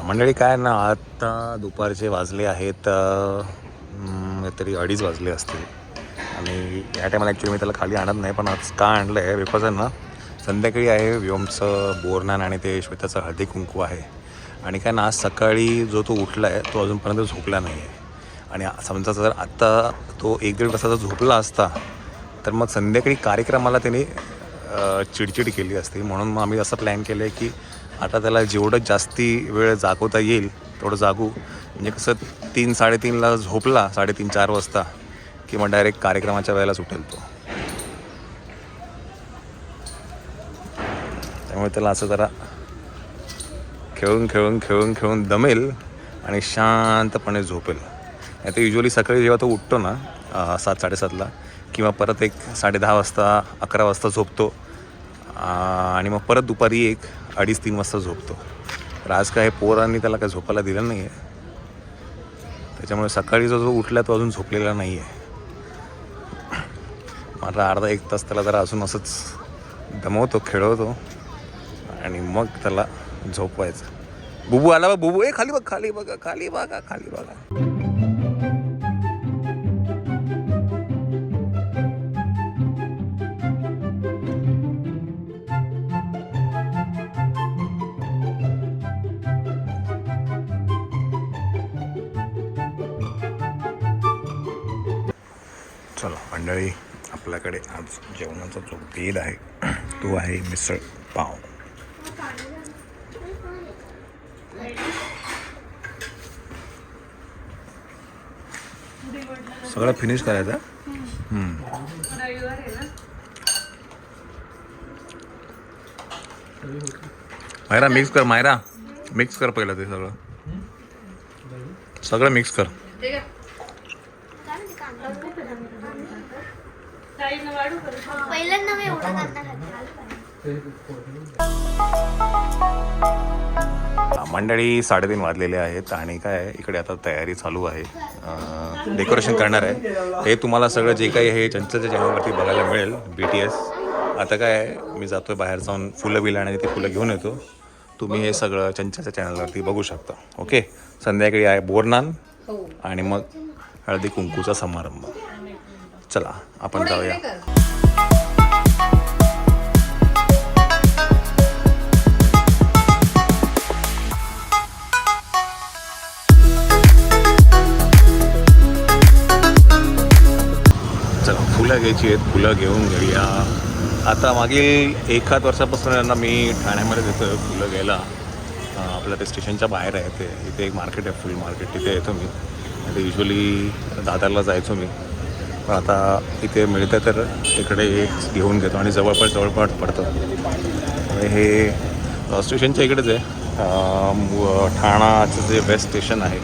मंडळी काय ना, आता दुपारचे वाजले आहेत तरी 2:30 वाजले असतील. आणि या टायमाला ॲक्च्युली मी त्याला खाली आणत नाही, पण आज का आणलं आहे बिकॉज आहे ना, संध्याकाळी आहे व्योमचं बोरनान आणि ते श्वेताचं हळदी कुंकू आहे. आणि काय ना, आज सकाळी जो तो उठला आहे तो अजूनपर्यंत झोपला नाही आहे. आणि समजा जर आत्ता तो 1-1.5 तासाचा झोपला असता तर मग संध्याकाळी कार्यक्रमाला त्याने चिडचिड केली असती. म्हणून मग आम्ही असं प्लॅन केलं आहे की आता त्याला जेवढं जास्ती वेळ जागवता येईल तेवढं जागू. म्हणजे कसं 3-3:30ला झोपला, 3:30-4 वाजता की मग डायरेक्ट कार्यक्रमाच्या वेळेला सुटेल तो. त्यामुळे त्याला असं जरा खेळून दमेल आणि शांतपणे झोपेल. नाही तर युजली सकाळी जेव्हा तो उठतो ना 7-7:30ला किंवा परत 10:30 वाजता 11 वाजता झोपतो आणि मग परत दुपारी 2:30-3 वाजता झोपतो. तर आज काय पोरांनी त्याला काय झोपायला दिलं नाही आहे. त्याच्यामुळे सकाळीचा जो उठला तो अजून झोपलेला नाही आहे. मात्र अर्धा-1 तास त्याला जरा अजून असंच दमवतो, खेळवतो आणि मग त्याला झोपवायचं. बुबू आला बा, बुबू खाली बघ, खाली बघा, खाली बघा, खाली बघा. चला मंडळी, आपल्याकडे आज जेवणाचा जो बेद आहे तो आहे मिसळ पाव. सगळं फिनिश करायचं. मायरा मिक्स कर, मायरा मिक्स कर पहिलं, ते सगळं मिक्स कर. मंडळी 3:30 वाजलेले आहेत आणि काय इकडे आता तयारी चालू आहे. डेकोरेशन करणार आहे. हे तुम्हाला सगळं जे काही हे चंचलच्या चॅनलवरती बघायला मिळेल. BTS. आता काय मी जातोय बाहेर जाऊन फुलं बिलं आणि ते फुलं घेऊन येतो. तुम्ही हे सगळं चंचलच्या चॅनलवरती बघू शकता. ओके. संध्याकाळी आहे बोरनान आणि मग हळदी कुंकूचा समारंभ. चला आपण जाऊया. चला फुलं घ्यायची आहेत, फुलं घेऊन घेऊया. आता मागील 1-1.5 वर्षापासून यांना मी ठाण्यामध्ये देतो फुलं घ्यायला. आपल्या ते स्टेशनच्या बाहेर आहे ते, इथे एक मार्केट आहे, फुल मार्केट, तिथे येतो मी. ते युजली दादरला जायचो मी, पण आता इथे मिळतं तर इकडे घेऊन घेतो आणि जवळपास पडतं. हे स्टेशनच्या इकडेच आहे, ठाणाचं जे बेस्ट स्टेशन आहे.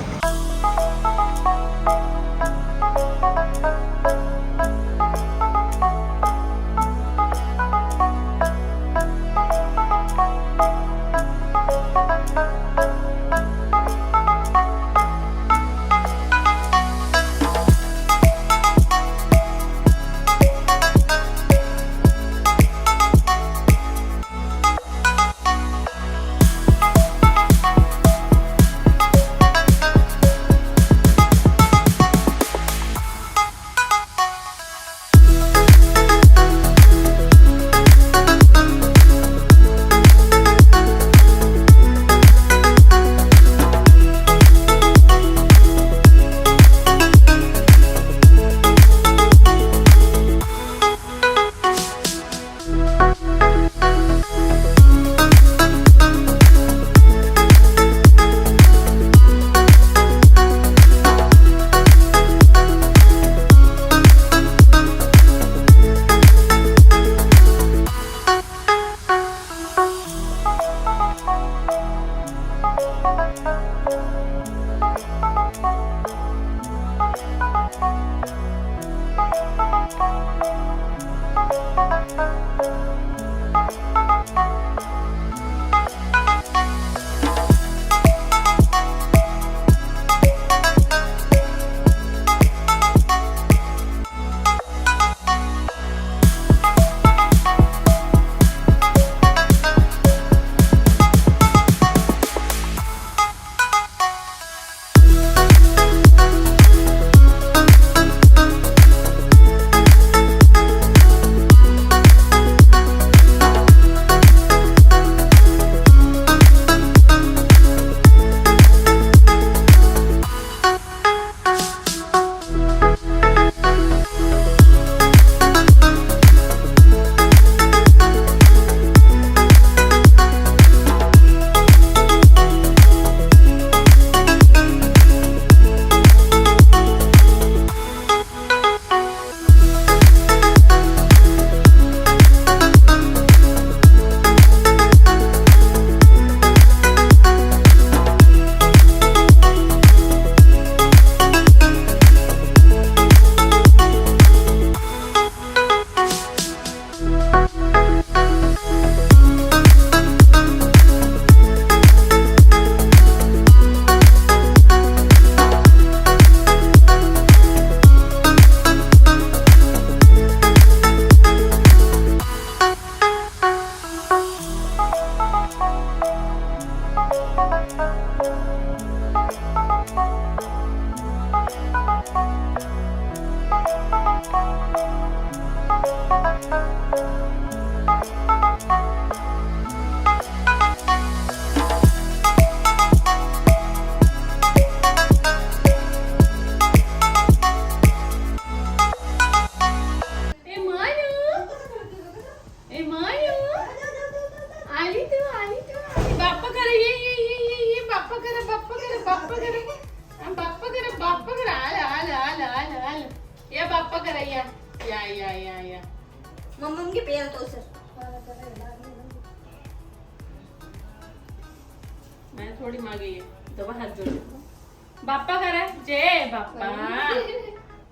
थोडी मागे ये तेव्हा हात जोड बाप्पा करा जय बाप्पा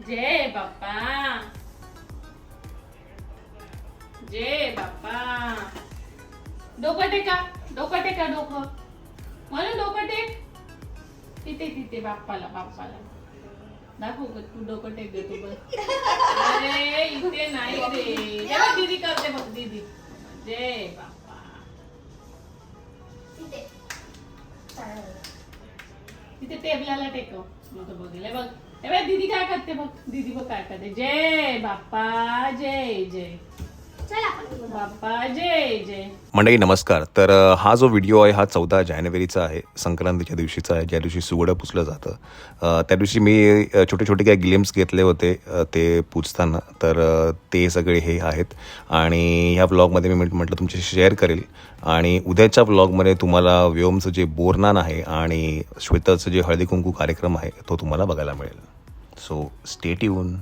जय बाप्पा जय बाप्पा डोकं टेका डोकं टेका डोकं म्हणून डोकं टेक तिथे तिथे बाप्पाला बाप्पाला दाखव ग तू डोकं टेक दे तू बघ अरे इथे नाही रे जेव्हा दीदी करते बघ दीदी जय बाप्पा तिथे टेबलाला टेकव मग तो बघेल बघ तेव्हा दीदी काय करते बघ दीदी बघ काय करते जय बाप्पा जय जय बाप्पा जय जय. मंडळी नमस्कार. तर हा जो व्हिडिओ आहे हा 14 जानेवारीचा आहे, संक्रांतीच्या दिवशीचा आहे, ज्या दिवशी सुगडं पुसलं जातं. त्या दिवशी मी छोटे छोटे काही ग्लिम्स घेतले होते ते पुजताना, तर ते सगळे हे आहेत आणि ह्या व्लॉगमध्ये मी म्हटलं तुमच्याशी शेअर करेल. आणि उद्याच्या व्लॉगमध्ये तुम्हाला व्योमचं जे बोरनान आहे आणि श्वेताचं जे हळदी कुंकू कार्यक्रम आहे तो तुम्हाला बघायला मिळेल. So stay tune.